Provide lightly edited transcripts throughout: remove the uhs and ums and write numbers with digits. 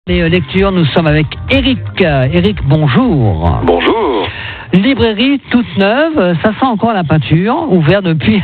Les lectures, nous sommes avec Eric. Eric, bonjour. Bonjour. Librairie toute neuve, ça sent encore la peinture, ouvert depuis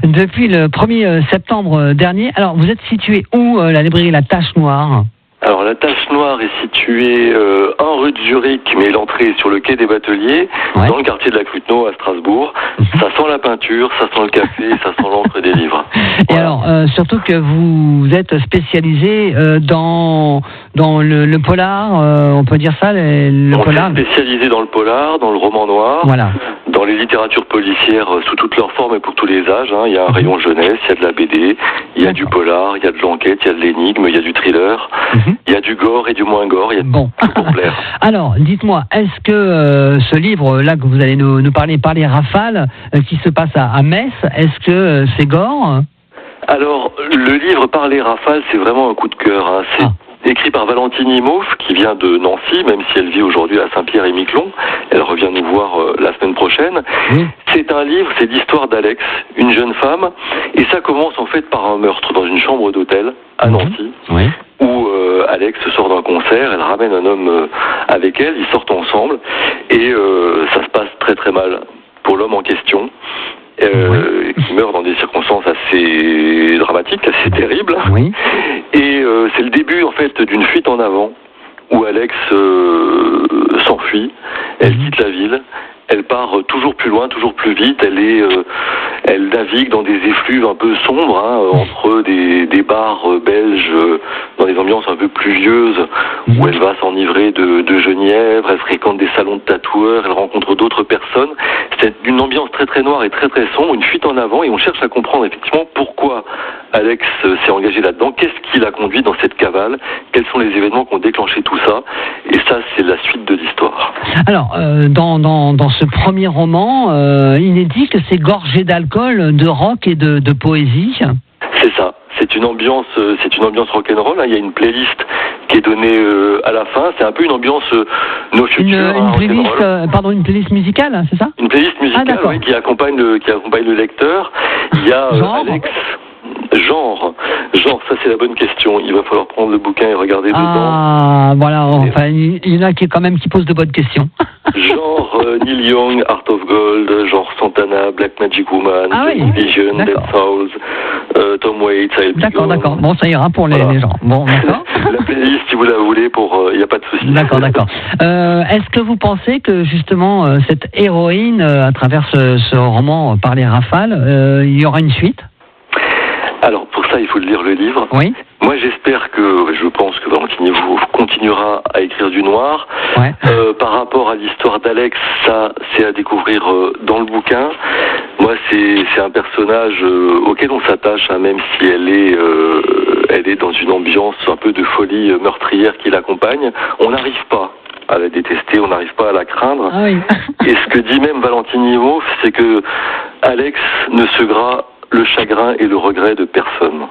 le 1er septembre dernier. Alors, vous êtes situé où, la librairie La Tache Noire ? Alors, la Tache Noire est située 1 rue de Zurich, mais l'entrée est sur le quai des Bateliers, dans le quartier de la Cluteno à Strasbourg. Ça sent la peinture, ça sent le café, ça sent l'encre des livres. Et alors, surtout que vous êtes spécialisé dans le polar, on peut dire ça, le polar. On est spécialisé dans le polar, dans le roman noir, voilà. Dans les littératures policières sous toutes leurs formes et pour tous les âges. Il y a un rayon jeunesse, il y a de la BD, il y a du polar, il y a de l'enquête, il y a de l'énigme, il y a du thriller, il y a du gore et du moins gore, il y a tout pour plaire. Alors, dites-moi, est-ce que ce livre-là que vous allez nous parler, Parler Rafale, qui se passe à Metz, est-ce que c'est gore ? Alors, le livre Parler Rafale, c'est vraiment un coup de cœur. C'est écrit par Valentine Imhoff, qui vient de Nancy, même si elle vit aujourd'hui à Saint-Pierre-et-Miquelon. Elle revient nous voir la semaine prochaine. C'est un livre, c'est l'histoire d'Alex, une jeune femme, et ça commence en fait par un meurtre dans une chambre d'hôtel à Nancy, où Alex sort d'un concert, elle ramène un homme avec elle, ils sortent ensemble, et ça se passe très très mal pour l'homme en question. Qui meurt dans des circonstances assez dramatiques, assez terribles. Et c'est le début en fait d'une fuite en avant où Alex s'enfuit, elle quitte la ville, elle part toujours plus loin, toujours plus vite, elle navigue dans des effluves un peu sombres, entre des bars belges, dans des ambiances un peu pluvieuses, où elle va s'enivrer de genièvre, elle fréquente des salons de tatoueurs, elle rencontre d'autres personnes. C'est une ambiance très très noire et très très sombre, une fuite en avant, et on cherche à comprendre effectivement pourquoi Alex s'est engagé là-dedans, qu'est-ce qui l'a conduit dans cette cavale, quels sont les événements qui ont déclenché tout ça, et ça c'est la suite de l'histoire. Alors, dans ce premier roman, il est dit que c'est gorgé d'alcool, de rock et de poésie. C'est ça. C'est une ambiance rock'n'roll. Il y a une playlist qui est donnée à la fin. C'est un peu une ambiance No Future. Une playlist musicale, c'est ça ? Une playlist musicale, qui accompagne le lecteur. Il y a Alex. Genre, ça c'est la bonne question. Il va falloir prendre le bouquin et regarder dedans. Voilà. Enfin, il y en a qui posent de bonnes questions. Genre Neil Young, Heart of Gold, genre Santana, Black Magic Woman, Vision, Dead Souls, Tom Waits, I'll Be Gone. D'accord. Bon, ça ira pour les gens. Bon, d'accord. La playlist, si vous la voulez, il n'y a pas de souci. D'accord. Est-ce que vous pensez que justement cette héroïne, à travers ce roman Parler Rafale, il y aura une suite ? Alors, pour ça, il faut lire le livre. Oui. Moi, je pense que Valentine Imhoff continuera à écrire du noir. Par rapport à l'histoire d'Alex, ça, c'est à découvrir dans le bouquin. Moi, c'est un personnage auquel on s'attache, même si elle est dans une ambiance un peu de folie meurtrière qui l'accompagne. On n'arrive pas à la détester, on n'arrive pas à la craindre. Et ce que dit même Valentine Imhoff, c'est que Alex ne secera le chagrin et le regret de personne.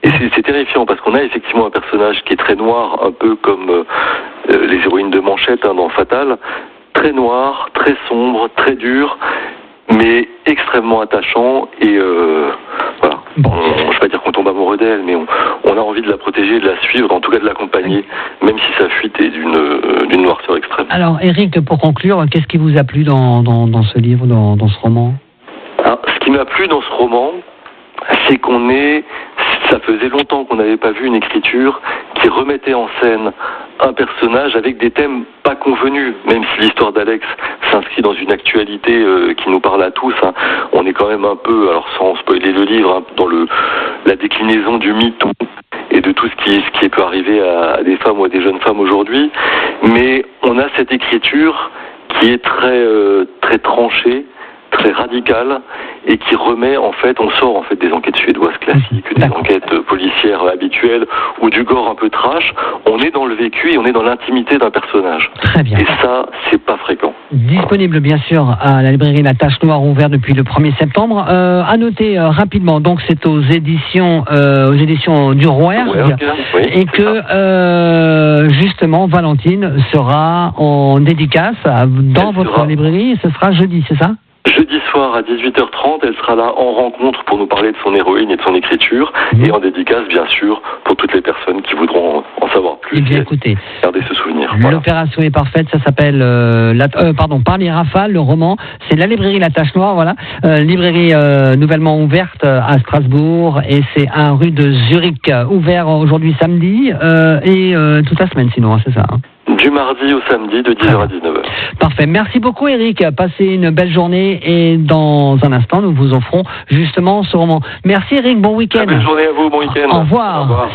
Et c'est terrifiant parce qu'on a effectivement un personnage qui est très noir, un peu comme les héroïnes de Manchette dans Fatal, très noir, très sombre, très dur, mais extrêmement attachant et voilà. Je ne vais pas dire qu'on tombe amoureux d'elle, mais on a envie de la protéger, de la suivre, en tout cas de l'accompagner, même si sa fuite est d'une noirceur extrême. Alors Eric, pour conclure, qu'est-ce qui vous a plu dans ce livre, dans ce roman ? Ce qui m'a plu dans ce roman, c'est ça faisait longtemps qu'on n'avait pas vu une écriture qui remettait en scène un personnage avec des thèmes pas convenus, même si l'histoire d'Alex s'inscrit dans une actualité qui nous parle à tous. On est quand même un peu, alors sans spoiler le livre, dans la déclinaison du MeToo et de tout ce qui peut arriver à des femmes ou à des jeunes femmes aujourd'hui. Mais on a cette écriture qui est très, très tranchée, très radicale, et qui remet on sort des enquêtes suédoises classiques, des enquêtes policières habituelles ou du gore un peu trash. On est dans le vécu et on est dans l'intimité d'un personnage. Très bien. Et ça, c'est pas fréquent. Disponible bien sûr à la librairie La Tache Noire, ouvert depuis le 1er septembre. À noter rapidement, donc c'est aux éditions du Rouergue, et que justement Valentine sera en dédicace dans votre librairie. Ce sera jeudi, c'est ça ? Jeudi soir à 18h30, elle sera là en rencontre pour nous parler de son héroïne et de son écriture, et en dédicace, bien sûr, pour toutes les personnes qui voudront en savoir plus. Eh bien, écoutez, garder ce souvenir. L'opération est parfaite, ça s'appelle Parler Rafale, le roman. C'est la librairie La Tache Noire, voilà. Librairie nouvellement ouverte à Strasbourg, et c'est à rue de Zurich, ouvert aujourd'hui samedi et toute la semaine sinon, c'est ça. Du mardi au samedi de 10h à 19h. Parfait. Merci beaucoup Eric. Passez une belle journée et dans un instant, nous vous offrons justement ce roman. Merci Eric, bon week-end. Belle journée à vous, bon week-end. Au revoir. Au revoir.